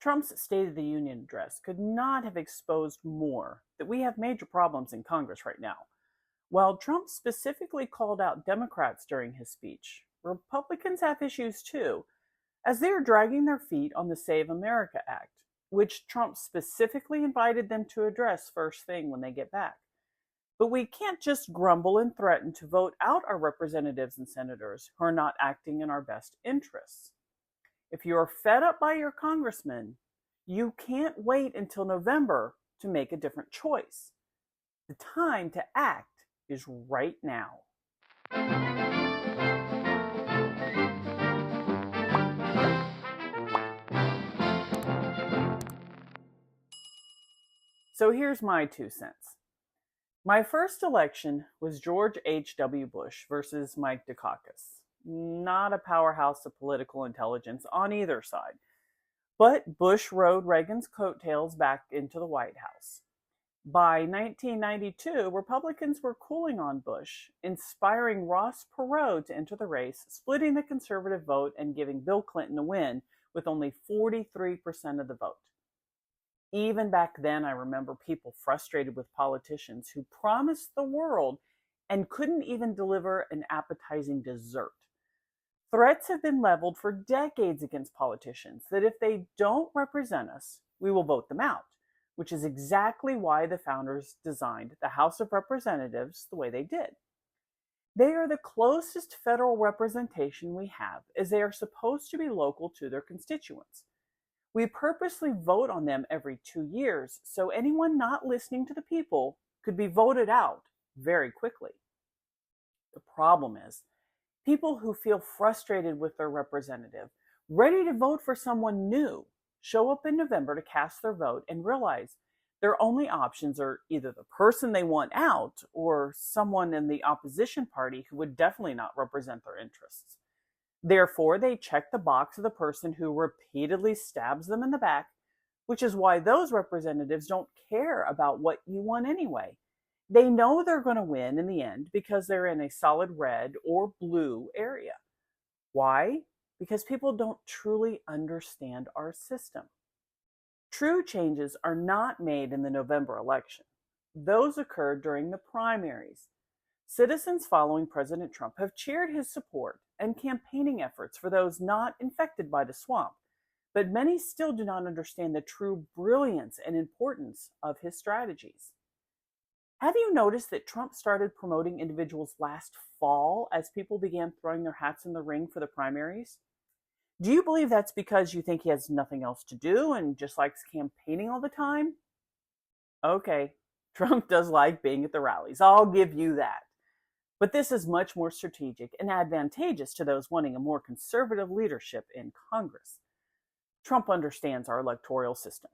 Trump's State of the Union address could not have exposed more that we have major problems in Congress right now. While Trump specifically called out Democrats during his speech, Republicans have issues too, as they are dragging their feet on the Save America Act, which Trump specifically invited them to address first thing when they get back. But we can't just grumble and threaten to vote out our representatives and senators who are not acting in our best interests. If you are fed up by your congressman, you can't wait until November to make a different choice. The time to act is right now. So here's my 2 cents. My first election was George H.W. Bush versus Mike Dukakis. Not a powerhouse of political intelligence on either side. But Bush rode Reagan's coattails back into the White House. By 1992, Republicans were cooling on Bush, inspiring Ross Perot to enter the race, splitting the conservative vote and giving Bill Clinton a win with only 43% of the vote. Even back then, I remember people frustrated with politicians who promised the world and couldn't even deliver an appetizing dessert. Threats have been leveled for decades against politicians that if they don't represent us, we will vote them out, which is exactly why the founders designed the House of Representatives the way they did. They are the closest federal representation we have, as they are supposed to be local to their constituents. We purposely vote on them every 2 years, so anyone not listening to the people could be voted out very quickly. The problem is, people who feel frustrated with their representative, ready to vote for someone new, show up in November to cast their vote and realize their only options are either the person they want out or someone in the opposition party who would definitely not represent their interests. Therefore, they check the box of the person who repeatedly stabs them in the back, which is why those representatives don't care about what you want anyway. They know they're going to win in the end because they're in a solid red or blue area. Why? Because people don't truly understand our system. True changes are not made in the November election. Those occurred during the primaries. Citizens following President Trump have cheered his support and campaigning efforts for those not infected by the swamp, but many still do not understand the true brilliance and importance of his strategies. Have you noticed that Trump started promoting individuals last fall as people began throwing their hats in the ring for the primaries? Do you believe that's because you think he has nothing else to do and just likes campaigning all the time? Okay, Trump does like being at the rallies. I'll give you that. But this is much more strategic and advantageous to those wanting a more conservative leadership in Congress. Trump understands our electoral system.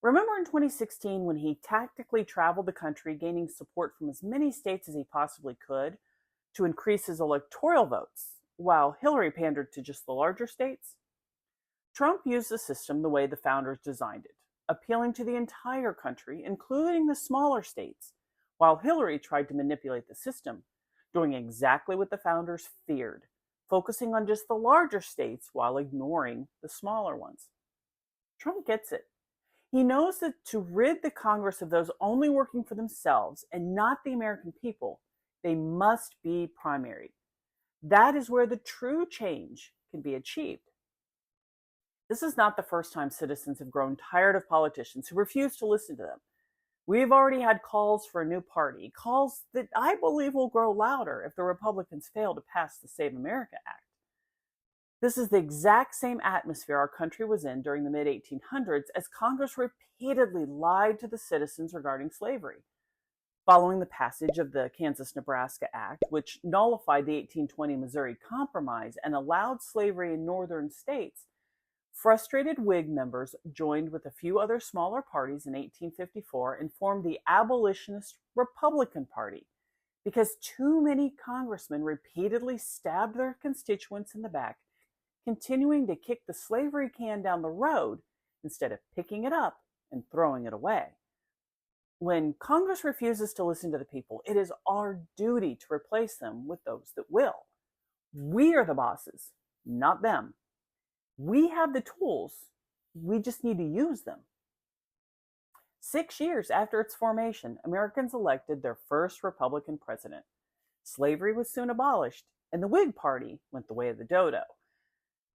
Remember in 2016 when he tactically traveled the country gaining support from as many states as he possibly could to increase his electoral votes, while Hillary pandered to just the larger states? Trump used the system the way the founders designed it, appealing to the entire country, including the smaller states, while Hillary tried to manipulate the system, doing exactly what the founders feared, focusing on just the larger states while ignoring the smaller ones. Trump gets it. He knows that to rid the Congress of those only working for themselves and not the American people, they must be primaried. That is where the true change can be achieved. This is not the first time citizens have grown tired of politicians who refuse to listen to them. We've already had calls for a new party, calls that I believe will grow louder if the Republicans fail to pass the Save America Act. This is the exact same atmosphere our country was in during the mid-1800s as Congress repeatedly lied to the citizens regarding slavery. Following the passage of the Kansas-Nebraska Act, which nullified the 1820 Missouri Compromise and allowed slavery in northern states, frustrated Whig members joined with a few other smaller parties in 1854 and formed the Abolitionist Republican Party because too many congressmen repeatedly stabbed their constituents in the back, continuing to kick the slavery can down the road instead of picking it up and throwing it away. When Congress refuses to listen to the people, it is our duty to replace them with those that will. We are the bosses, not them. We have the tools, We just need to use them. 6 years after its formation, Americans elected their first Republican president. Slavery was soon abolished, and the Whig Party went the way of the dodo.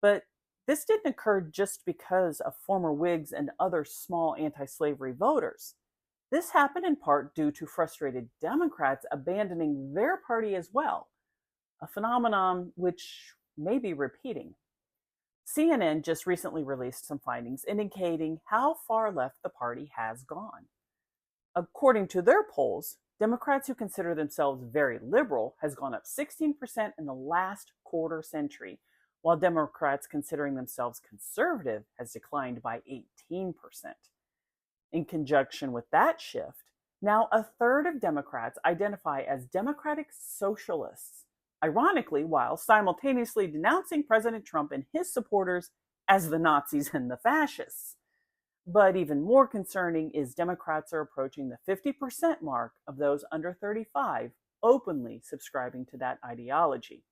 But this didn't occur just because of former Whigs and other small anti slavery voters. This happened in part due to frustrated Democrats abandoning their party as well, a phenomenon which may be repeating. CNN just recently released some findings indicating how far left the party has gone. According to their polls, Democrats who consider themselves very liberal has gone up 16% in the last quarter century, while Democrats considering themselves conservative has declined by 18%. In conjunction with that shift, now a third of Democrats identify as Democratic Socialists, ironically, while simultaneously denouncing President Trump and his supporters as the Nazis and the fascists. But even more concerning is Democrats are approaching the 50% mark of those under 35 openly subscribing to that ideology.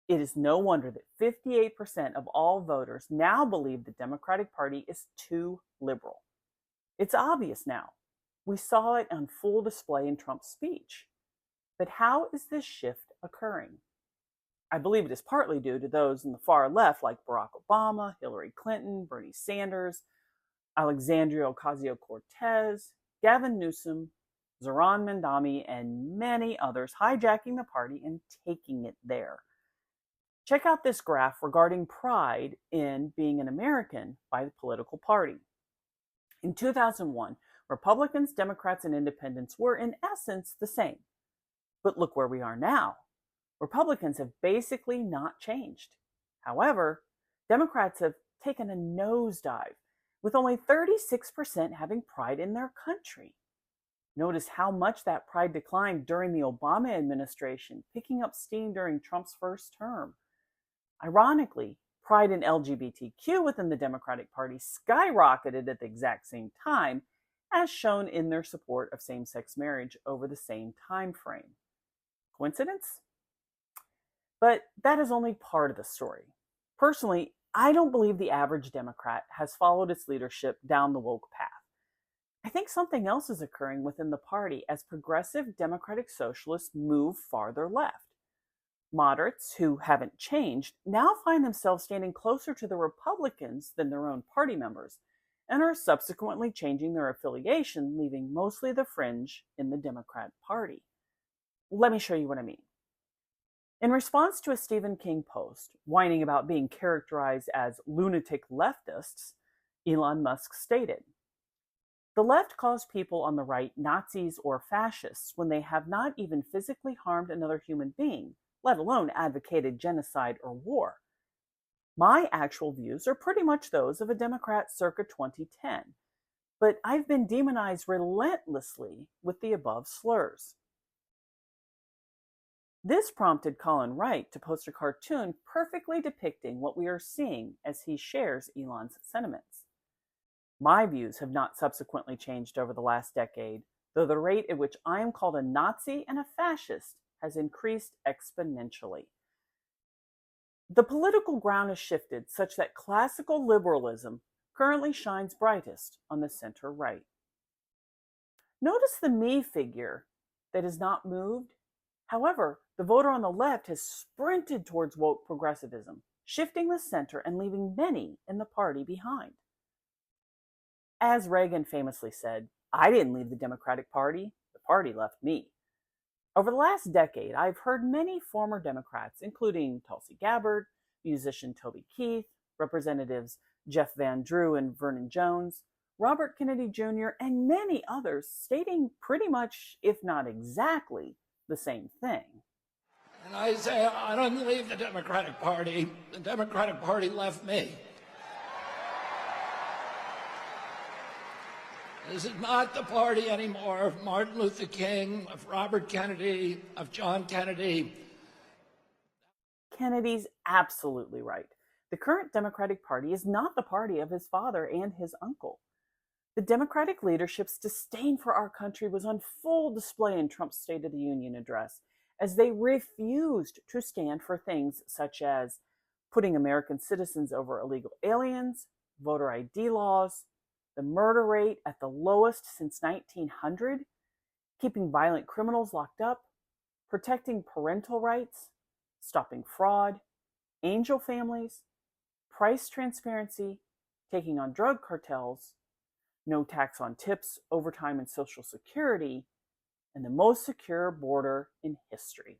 It is no wonder that 58% of all voters now believe the Democratic Party is too liberal. It's obvious now. We saw it on full display in Trump's speech. But how is this shift occurring? I believe it is partly due to those in the far left like Barack Obama, Hillary Clinton, Bernie Sanders, Alexandria Ocasio-Cortez, Gavin Newsom, Zohran Mamdani, and many others hijacking the party and taking it there. Check out this graph regarding pride in being an American by the political party. In 2001, Republicans, Democrats, and Independents were in essence the same. But look where we are now. Republicans have basically not changed. However, Democrats have taken a nosedive, with only 36% having pride in their country. Notice how much that pride declined during the Obama administration, picking up steam during Trump's first term. Ironically, pride in LGBTQ within the Democratic Party skyrocketed at the exact same time, as shown in their support of same-sex marriage over the same time frame. Coincidence? But that is only part of the story. Personally, I don't believe the average Democrat has followed its leadership down the woke path. I think something else is occurring within the party as progressive Democratic Socialists move farther left. Moderates who haven't changed now find themselves standing closer to the Republicans than their own party members, and are subsequently changing their affiliation, leaving mostly the fringe in the Democrat Party. Let me show you what I mean. In response to a Stephen King post whining about being characterized as lunatic leftists, Elon Musk stated, "The left calls people on the right Nazis or fascists when they have not even physically harmed another human being, let alone advocated genocide or war. My actual views are pretty much those of a Democrat circa 2010, but I've been demonized relentlessly with the above slurs." This prompted Colin Wright to post a cartoon perfectly depicting what we are seeing as he shares Elon's sentiments. My views have not subsequently changed over the last decade, though the rate at which I am called a Nazi and a fascist has increased exponentially. The political ground has shifted such that classical liberalism currently shines brightest on the center right. Notice the me figure that has not moved. However, the voter on the left has sprinted towards woke progressivism, shifting the center and leaving many in the party behind. As Reagan famously said, "I didn't leave the Democratic Party, the party left me." Over the last decade, I've heard many former Democrats, including Tulsi Gabbard, musician Toby Keith, Representatives Jeff Van Drew and Vernon Jones, Robert Kennedy Jr., and many others stating pretty much, if not exactly, the same thing. And I say, I don't leave the Democratic Party. The Democratic Party left me. This is not the party anymore of Martin Luther King, of Robert Kennedy, of John Kennedy. Kennedy's absolutely right. The current Democratic Party is not the party of his father and his uncle. The Democratic leadership's disdain for our country was on full display in Trump's State of the Union address, as they refused to stand for things such as putting American citizens over illegal aliens, voter ID laws, the murder rate at the lowest since 1900, keeping violent criminals locked up, protecting parental rights, stopping fraud, angel families, price transparency, taking on drug cartels, no tax on tips, overtime, and Social Security, and the most secure border in history.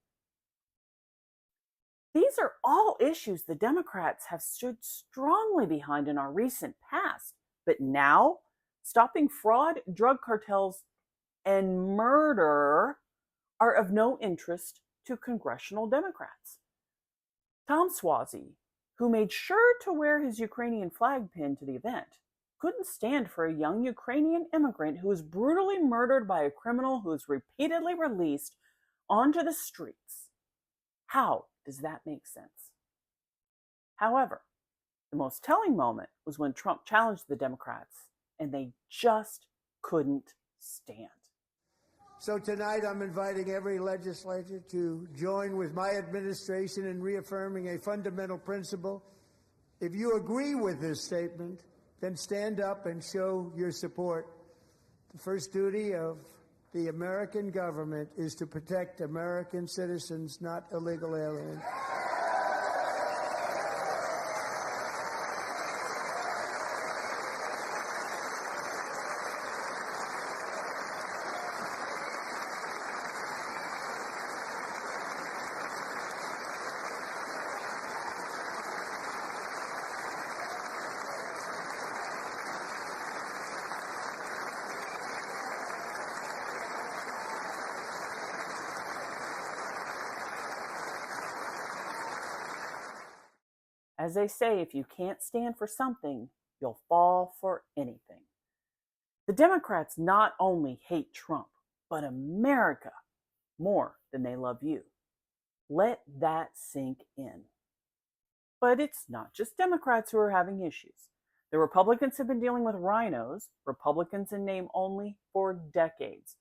These are all issues the Democrats have stood strongly behind in our recent past. But now, stopping fraud, drug cartels, and murder are of no interest to congressional Democrats. Tom Suozzi, who made sure to wear his Ukrainian flag pin to the event, couldn't stand for a young Ukrainian immigrant who was brutally murdered by a criminal who was repeatedly released onto the streets. How does that make sense? However, the most telling moment was when Trump challenged the Democrats, and they just couldn't stand. So tonight I'm inviting every legislator to join with my administration in reaffirming a fundamental principle. If you agree with this statement, then stand up and show your support. The first duty of the American government is to protect American citizens, not illegal aliens. As they say, if you can't stand for something, you'll fall for anything. The Democrats not only hate Trump, but America more than they love you. Let that sink in. But it's not just Democrats who are having issues. The Republicans have been dealing with rhinos, Republicans in name only, for decades.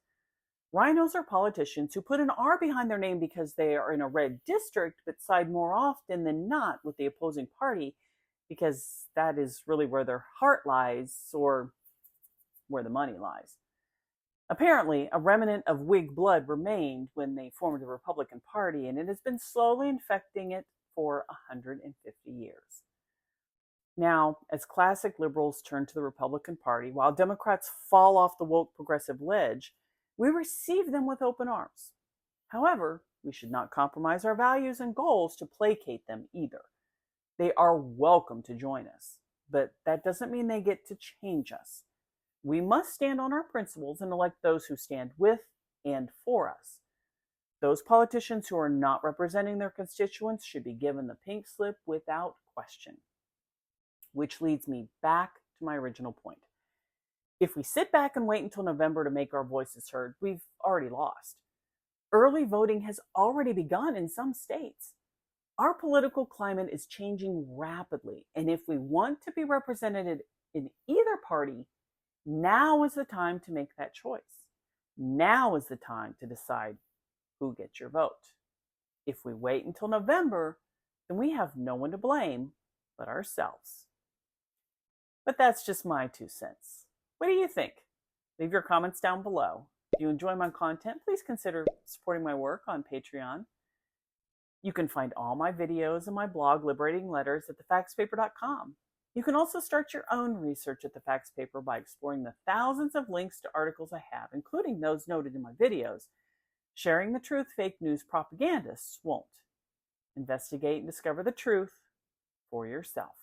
Rhinos are politicians who put an R behind their name because they are in a red district, but side more often than not with the opposing party because that is really where their heart lies or where the money lies. Apparently, a remnant of Whig blood remained when they formed the Republican Party, and it has been slowly infecting it for 150 years. Now, as classic liberals turn to the Republican Party, while Democrats fall off the woke progressive ledge, we receive them with open arms. However, we should not compromise our values and goals to placate them either. They are welcome to join us, but that doesn't mean they get to change us. We must stand on our principles and elect those who stand with and for us. Those politicians who are not representing their constituents should be given the pink slip without question. Which leads me back to my original point. If we sit back and wait until November to make our voices heard, we've already lost. Early voting has already begun in some states. Our political climate is changing rapidly, and if we want to be represented in either party, now is the time to make that choice. Now is the time to decide who gets your vote. If we wait until November, then we have no one to blame but ourselves. But that's just my 2 cents. What do you think? Leave your comments down below. If you enjoy my content, please consider supporting my work on Patreon. You can find all my videos and my blog, Liberating Letters, at thefactspaper.com. You can also start your own research at the Facts Paper by exploring the thousands of links to articles I have, including those noted in my videos. Sharing the truth fake news propagandists won't. Investigate and discover the truth for yourself.